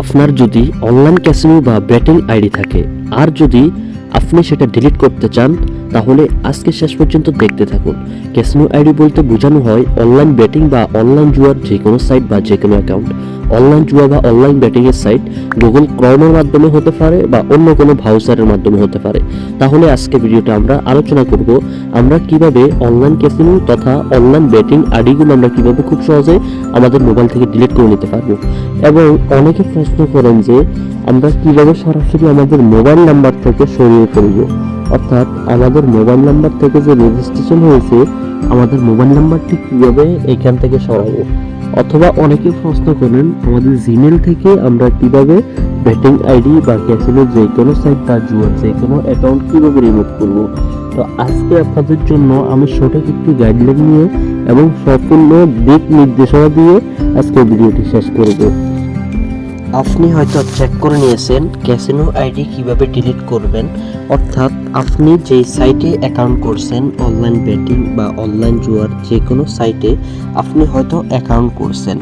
আপনার যদি online casino বা ব্যাটিং আইডি থাকে আর যদি আপনি সেটা ডিলিট করতে চান তাহলে আজকে শেষ পর্যন্ত দেখতে থাকুন। ক্যাসিনো আইডি বলতে বোঝানো হয় অনলাইন ব্যাটিং বা অনলাইন জুয়ার যে কোনো সাইট বা যে কোনো অ্যাকাউন্ট। অনলাইন জুয়া বা অনলাইন ব্যাটিং এর সাইট গুগল ক্রোমের মাধ্যমে হতে পারে বা অন্য কোনো ব্রাউজারের মাধ্যমে হতে পারে। তাহলে আজকে ভিডিওতে আমরা আলোচনা করব আমরা কিভাবে অনলাইন ক্যাসিনো তথা অনলাইন ব্যাটিং আইডিগুলো আমরা কিভাবে খুব সহজে আমাদের মোবাইল থেকে ডিলিট করে নিতে পারবো। এবং অনেকে প্রশ্ন করেন যে আমরা কিভাবে সরাসরি আমাদের মোবাইল নাম্বার থেকে সরিয়ে ফেলবো, অর্থাৎ আমাদের মোবাইল নাম্বার থেকে যে রেজিস্ট্রেশন হয়েছে আমাদের মোবাইল নাম্বারটি কিভাবে এখান থেকে সরাবো। অথবা অনেকে প্রশ্ন করেন আমাদের জিমেল থেকে আমরা কিভাবে ব্যাটিং আইডি বা ক্যাসিনোর যে কোনো সাইট বা জুয়ার যে কোনো অ্যাকাউন্ট কিভাবে রিমুভ করব। তো আজকে আপনাদের জন্য আমি সঠিক একটি গাইডলাইন নিয়ে এবং সম্পূর্ণ দিক নির্দেশনা দিয়ে আজকে ভিডিওটি শেষ করব। আপনি হয়তো চেক করে নিয়েছেন ক্যাসিনো আইডি কিভাবে ডিলিট করবেন, অর্থাৎ আপনি যেই সাইটে অ্যাকাউন্ট করছেন অনলাইন ব্যাটিং বা অনলাইন জুয়ার যে কোনো সাইটে আপনি হয়তো অ্যাকাউন্ট করছেন,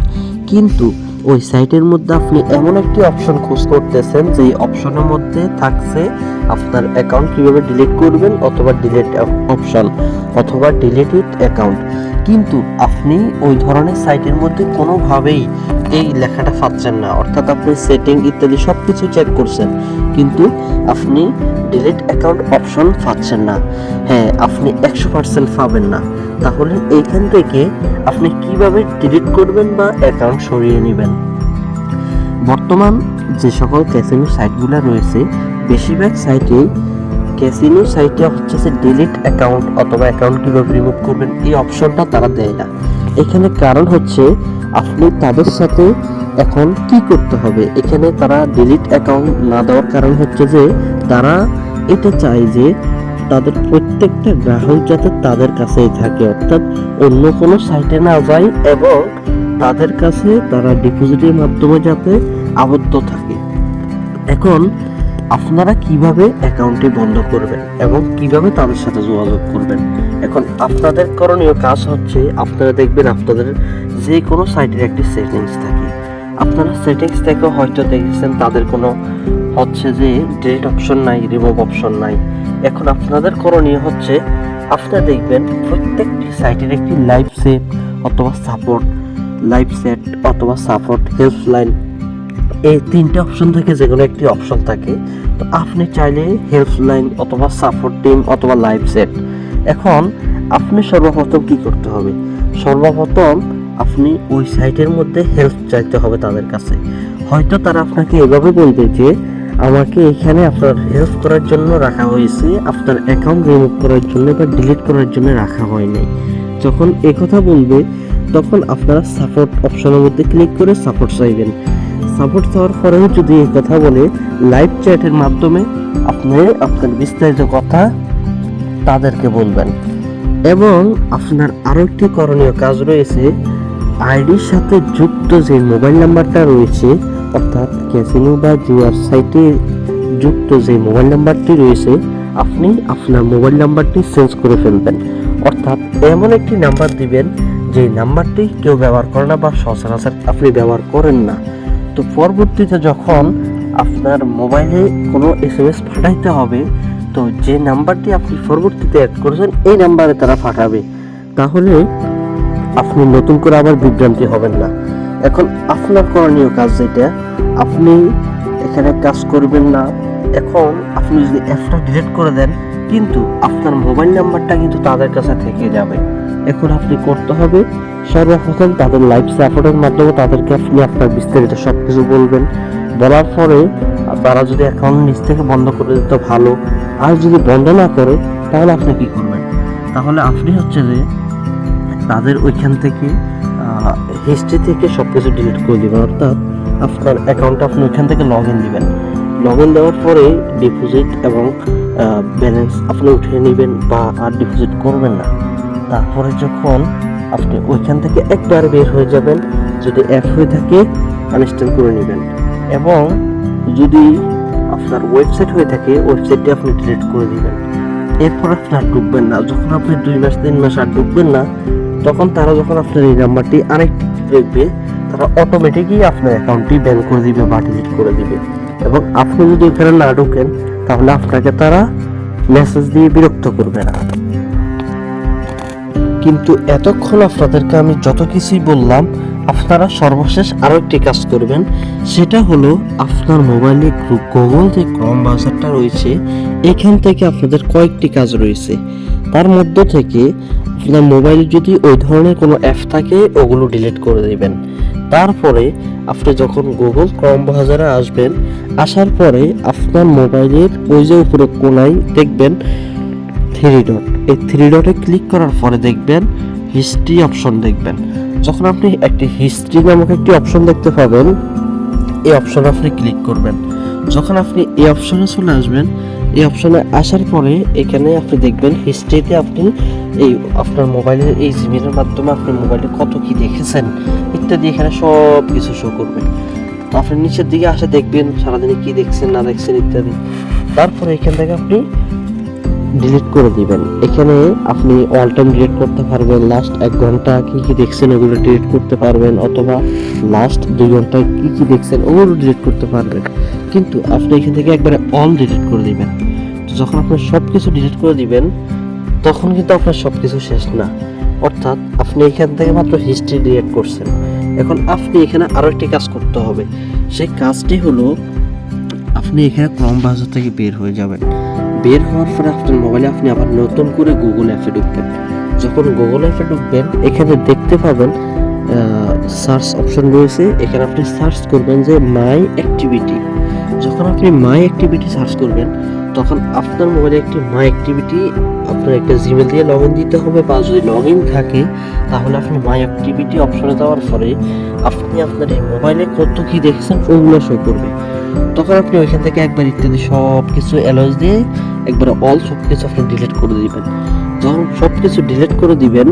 কিন্তু ওই সাইটের মধ্যে আপনি এমন একটি অপশন খোঁজ করতেছেন যেই অপশনের মধ্যে থাকছে আপনার অ্যাকাউন্ট কিভাবে ডিলিট করবেন অথবা ডিলিট অপশন অথবা ডিলিটেড অ্যাকাউন্ট, কিন্তু আপনি ওই ধরনের সাইটের মধ্যে কোনোভাবেই এই লেখাটা পাচ্ছেন না। অর্থাৎ আপনি সেটিং ইত্যাদি সব কিছু চেক করছেন কিন্তু আপনি ডিলিট অ্যাকাউন্ট অপশন পাচ্ছেন না। হ্যাঁ, আপনি 100% পাবেন না। তাহলে এইখান থেকে আপনি কিভাবে ডিলিট করবেন বা অ্যাকাউন্ট সরিয়ে নেবেন। বর্তমান যে সকল ক্যাসিনো সাইটগুলো রয়েছে বেশিরভাগ সাইটে ক্যাসিনো সাইটে হচ্ছে যে ডিলিট অ্যাকাউন্ট অথবা অ্যাকাউন্ট কিভাবে রিমুভ করবেন এই অপশনটা তারা দেয় না। এখানে কারণ হচ্ছে আপনি তাদের সাথে এখন কি করতে হবে, এখানে তারা ডিলিট অ্যাকাউন্ট না দেওয়ার কারণ হচ্ছে যে তারা এটা চায় যে তাদের প্রত্যেকটা গ্রাহক যাতে তাদের কাছেই থাকে, অর্থাৎ অন্য কোনো সাইটে না যায় এবং তাদের কাছে তারা ডিপোজিটের মাধ্যমে যাতে আবদ্ধ থাকে। এখন আপনারা কিভাবে অ্যাকাউন্টটি বন্ধ করবেন এবং কিভাবে তাদের সাথে যোগাযোগ করবেন। এখন আপনাদের করণীয় কাজ হচ্ছে আপনারা দেখবেন আপনাদের যে কোনো সাইটের একটি সেটিংস থাকে, আপনারা সেটিংস থেকে হয়তো দেখেছেন তাদের কোনো হচ্ছে যে ডিলিট অপশন নাই, রিমুভ অপশন নাই। এখন আপনাদের করণীয় হচ্ছে আপনারা দেখবেন প্রত্যেকটি সাইটের একটি লাইভ সেট অথবা সাপোর্ট, লাইভ সেট অথবা সাপোর্ট, হেল্পলাইন, এই তিনটে অপশন থেকে যে কোনো একটি অপশন থাকে। তো আপনি চাইলে হেল্পলাইন অথবা সাপোর্ট টিম অথবা লাইভ সেট। এখন আপনি সর্বপ্রথম কি করতে হবে, সর্বপ্রথম আপনি ওই সাইটের মধ্যে হেল্প চাইতে হবে তাদের কাছে। হয়তো তারা আপনাকে এভাবে বলবে যে আমাকে এখানে আপনার হেল্প করার জন্য রাখা হয়েছে, আপনার অ্যাকাউন্ট রিমুভ করার জন্য বা ডিলিট করার জন্য রাখা হয়নি। যখন কথা বলবে তখন আপনারা সাপোর্ট অপশনের মধ্যে ক্লিক করে সাপোর্ট চাইবেন। সাপোর্ট চাওয়ার পরেও যদি এই কথা বলে লাইভ চ্যাটের মাধ্যমে আপনি আপনার বিস্তারিত কথা তাদেরকে বলবেন। এবং আপনার আরও একটি করণীয় কাজ রয়েছে, আইডির সাথে যুক্ত যে মোবাইল নাম্বারটা রয়েছে অর্থাৎ ক্যাসিনো বা জুয়ার সাইটে যুক্ত যে মোবাইল নাম্বারটি রয়েছে আপনি আপনার মোবাইল নাম্বারটি চেঞ্জ করে ফেলবেন। অর্থাৎ এমন একটি নাম্বার দিবেন যে নাম্বারটি কেউ ব্যবহার করে না বা সচরাচর আপনি ব্যবহার করেন না। তো পরবর্তীতে যখন আপনার মোবাইলে কোনো SMS পাঠাইতে হবে তো যে নাম্বারটি আপনি পরবর্তীতে অ্যাড করেছেন এই নাম্বারে তারা পাঠাবে, তাহলে আপনি নতুন করে আবার বিভ্রান্তি হবেন না। এখন আপনার করণীয় কাজ যেটা, আপনি এখানে কাজ করবেন না। এখন আপনি যদি অ্যাপটা ডিলিট করে দেন কিন্তু আপনার মোবাইল নাম্বারটা কিন্তু তাদের কাছে থেকে যাবে। এখন আপনি করতে হবে সর্বপ্রথম তাদের লাইভ সাপোর্টের মাধ্যমে তাদেরকে আপনি আপনার বিস্তারিত সব কিছু বলবেন। বলার পরে তারা যদি অ্যাকাউন্ট নিজ থেকে বন্ধ করে দিতে ভালো, আর যদি বন্ধ না করে তাহলে আপনি কি করবেন, তাহলে আপনি হচ্ছে যে তাদের ওইখান থেকে হিস্ট্রি থেকে সব কিছু ডিলিট করে দেবেন। অর্থাৎ আপনার অ্যাকাউন্টটা আপনি ওইখান থেকে লগ ইন দিবেন। লগ ইন দেওয়ার পরে ডিপোজিট এবং ব্যালেন্স আপনি উঠিয়ে নেবেন বা আর ডিপোজিট করবেন না। তারপরে যখন আপনি ওইখান থেকে একবার বের হয়ে যাবেন, যদি অ্যাপ হয়ে থাকে আনইনস্টল করে নেবেন এবং যদি আপনার ওয়েবসাইট হয়ে থাকে ওয়েবসাইটটি আপনি ডিলিট করে দিবেন। এরপর আপনি আর ঢুকবেন না। যখন আপনি 2 মাস 3 মাস আর ঢুকবেন না তখন তারা যখন আপনার এই নাম্বারটি আরেকটি দেখবে তারা অটোমেটিকই আপনার অ্যাকাউন্টটি ব্যান করে দিবে বা ডিলিট করে দিবে। এবং আপনি যদি এখানে না ঢোকেন তাহলে আপনাকে তারা মেসেজ দিয়ে বিরক্ত করবে না। কিন্তু এতক্ষণ আপনাদেরকে আমি যত কিছুই বললাম, আপনারা সর্বশেষ আরও একটি কাজ করবেন, সেটা হলো আপনার মোবাইলে গুগল যে ক্রোম ব্রাউজারটা রয়েছে এখান থেকে আপনাদের কয়েকটি কাজ রয়েছে। তার মধ্য থেকে আপনার মোবাইলে যদি ওই ধরনের কোনো অ্যাপ থাকে ওগুলো ডিলিট করে দিবেন। তারপরে আপনি যখন গুগল ক্রোম ব্রাউজারে আসবেন, আসার পরে আপনার মোবাইলের ওই যে উপরে কোনায় দেখবেন 3 ডট, এই 3 ডটে ক্লিক করার পরে দেখবেন হিস্ট্রি অপশন দেখবেন। যখন আপনি একটি হিস্ট্রি নামক একটি অপশন দেখতে পাবেন, এই অপশনে আপনি ক্লিক করবেন। যখন আপনি এই অপশনে চলে আসবেন, এই অপশনে আসার পরে এখানে আপনি দেখবেন হিস্ট্রিতে আপনি এই আপনার মোবাইলের এই জিমেলের মাধ্যমে আপনি মোবাইলে কত কি দেখেছেন ইত্যাদি এখানে সব কিছু শো করবে। তো আপনি নিচের দিকে আসে দেখবেন সারাদিনে কি দেখছেন না দেখছেন ইত্যাদি। তারপরে এখান থেকে আপনি ডিলিট করে দিবেন। এখানে আপনি অল টাইম ডিলিট করতে পারবেন, লাস্ট 1 ঘন্টা কি কি দেখছেন ওগুলো ডিলিট করতে পারবেন, অথবা লাস্ট 2 ঘন্টায় কি কি দেখছেন ওগুলো ডিলিট করতে পারবেন। কিন্তু আপনি এখান থেকে একবারে অল ডিলিট করে দিবেন। তো যখন আপনি সব কিছু ডিলিট করে দিবেন তখন কিন্তু আপনার সব কিছু শেষ না, অর্থাৎ আপনি এখান থেকে মাত্র হিস্ট্রি ডিলিট করছেন। এখন আপনি এখানে আরও একটি কাজ করতে হবে, সেই কাজটি হলো আপনি এখানে ক্রোম ব্রাউজার থেকে বের হয়ে যাবেন। বের হওয়ার পরে আপনার মোবাইলে আপনি আবার নতুন করে গুগল অ্যাপে ঢুকবেন। যখন গুগল অ্যাপে ঢুকবেন এখানে দেখতে পাবেন সার্চ অপশন রয়েছে, এখানে আপনি সার্চ করবেন যে মাই অ্যাক্টিভিটি। যখন আপনি মাই অ্যাক্টিভিটি সার্চ করবেন তখন আপনার মোবাইলে একটি মাই অ্যাক্টিভিটি আপনার একটা জিমেল দিয়ে লগ ইন দিতে হবে, বা যদি লগ ইন থাকে তাহলে আপনি মাই অ্যাক্টিভিটি অপশনে যাওয়ার পরে আপনি আপনার এই মোবাইলে কত কি দেখছেন ওগুলো শো করবে। তখন আপনি ওইখান থেকে একবার ইত্যাদি সব কিছু অ্যালাউজ দিয়ে একবার অল সব কিছু আপনি ডিলিট করে দিবেন। যখন সব কিছু ডিলিট করে দিবেন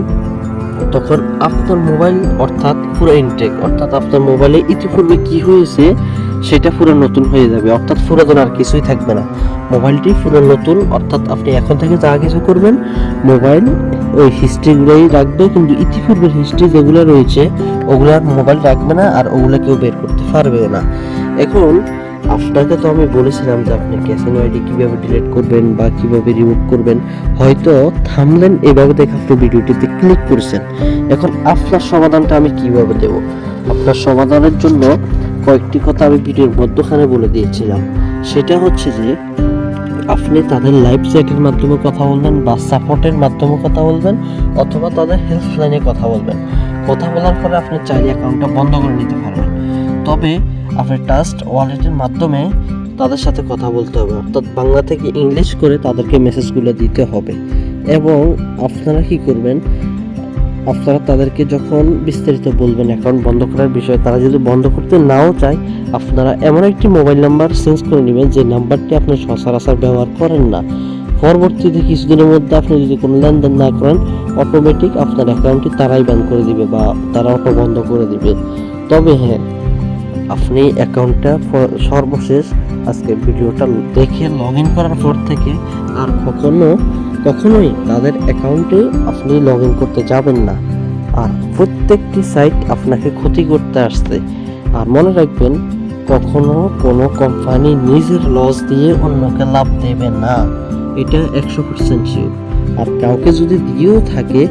তখন আপনার মোবাইল অর্থাৎ পুরো ইনটেক, অর্থাৎ আপনার মোবাইলে ইতিপূর্বে কি হয়েছে সেটা পুরো নতুন হয়ে যাবে, অর্থাৎ পুরাতন আর কিছুই থাকবে না, মোবাইলটি পুরো নতুন। অর্থাৎ আপনি এখন থেকে যা কিছু করবেন মোবাইল ওই হিস্ট্রিগুলোই রাখবে, কিন্তু ইতিপূর্বের হিস্ট্রি যেগুলো রয়েছে ওগুলো আর মোবাইল রাখবে না, আর ওগুলো কেউ বের করতে পারবেও না। এখন আপনাকে তো আমি বলেছিলাম যে আপনি ক্যাসিনো আইডি কীভাবে ডিলিট করবেন বা কীভাবে রিমুভ করবেন, হয়তো থামলেন এভাবে দেখে আপনি ভিডিওটিতে ক্লিক করছেন। এখন আপনার সমাধানটা আমি কিভাবে দেব, আপনার সমাধানের জন্য কয়েকটি কথা আমি ভিডিওর মধ্যখানে বলে দিয়েছিলাম। সেটা হচ্ছে যে আপনি তাদের লাইভ চ্যাটের মাধ্যমে কথা বলবেন বা সাপোর্টের মাধ্যমে কথা বলবেন, অথবা তাদের হেল্পলাইনে কথা বলবেন। কথা বলার পরে আপনি চাইলে অ্যাকাউন্টটা বন্ধ করে নিতে পারবেন, তবে আপনি ট্রাস্ট ওয়ালেটের মাধ্যমে তাদের সাথে কথা বলতে হবে, অর্থাৎ বাংলা থেকে ইংলিশ করে তাদেরকে মেসেজগুলো দিতে হবে। এবং আপনারা কি করবেন, আপনারা তাদেরকে যখন বিস্তারিত বলবেন অ্যাকাউন্ট বন্ধ করার বিষয়ে, তারা যদি বন্ধ করতে নাও চায় আপনারা এমন একটি মোবাইল নাম্বার চেঞ্জ করে নেবেন যে নাম্বারটি আপনি সচরাচর ব্যবহার করেন না। পরবর্তীতে কিছুদিনের মধ্যে আপনি যদি কোনো লেনদেন না করেন অটোমেটিক আপনার অ্যাকাউন্টটি তারাই ব্যান করে দিবে বা তারা অটো বন্ধ করে দিবে। তবে হ্যাঁ, আপনি অ্যাকাউন্টটা সর্বশেষ আজকে ভিডিওটা দেখে লগ ইন করার পর থেকে আর কখনোই তাদের অ্যাকাউন্টে আপনি লগ ইন করতে যাবেন না। আর প্রত্যেকটি সাইট আপনাকে ক্ষতি করতে আসছে। আর মনে রাখবেন, কখনো কোনো কোম্পানি নিজের লস দিয়ে অন্যকে লাভ দেবে না, এটা 100% শিওর। আর কাউকে যদি দিয়েও থাকে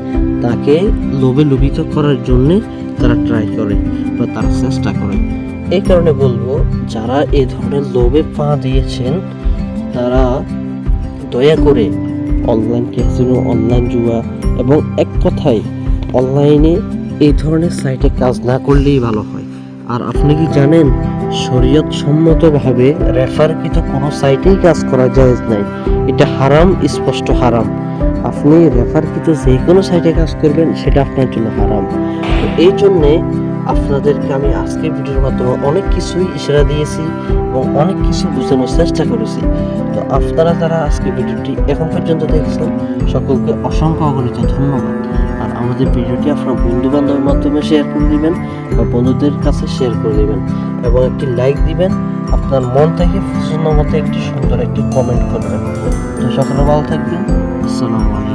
তাকে লোভে লোভিত করার জন্যে তারা ট্রাই করে বা তারা চেষ্টা করে। এই কারণে বলবো, যারা এই ধরনের লোভে পা দিয়েছেন তারা দয়া করে অনলাইন ক্যাসিনো, অনলাইন জুয়া এবং এক কথায় অনলাইনে এই ধরনের সাইটে কাজ না করলেই ভালো হয়। আর আপনি কি জানেন, শরীয়ত সম্মতভাবে রেফারকৃত কোনো সাইটেই কাজ করা জায়েজ নাই, এটা হারাম, স্পষ্ট হারাম। আপনি রেফারকৃত যে কোনো সাইটে কাজ করবেন সেটা আপনার জন্য হারাম। তো এই জন্যে আপনাদেরকে আমি আজকে ভিডিওর মাধ্যমে অনেক কিছুই ইশারা দিয়েছি এবং অনেক কিছু বোঝানোর চেষ্টা করেছি। তো আপনারা যারা আজকে ভিডিওটি এখন পর্যন্ত দেখছেন সকলকে অসংখ্য অগণিত ধন্যবাদ। আর আমাদের ভিডিওটি আপনার বন্ধু বান্ধবের মাধ্যমে শেয়ার করে দিবেন বা বন্ধুদের কাছে শেয়ার করে দিবেন এবং একটি লাইক দিবেন। আপনার মন থেকে পছন্দ মতো একটি সুন্দর একটি কমেন্ট করবেন। তো সকলে ভালো থাকবেন। আসসালামু আলাইকুম।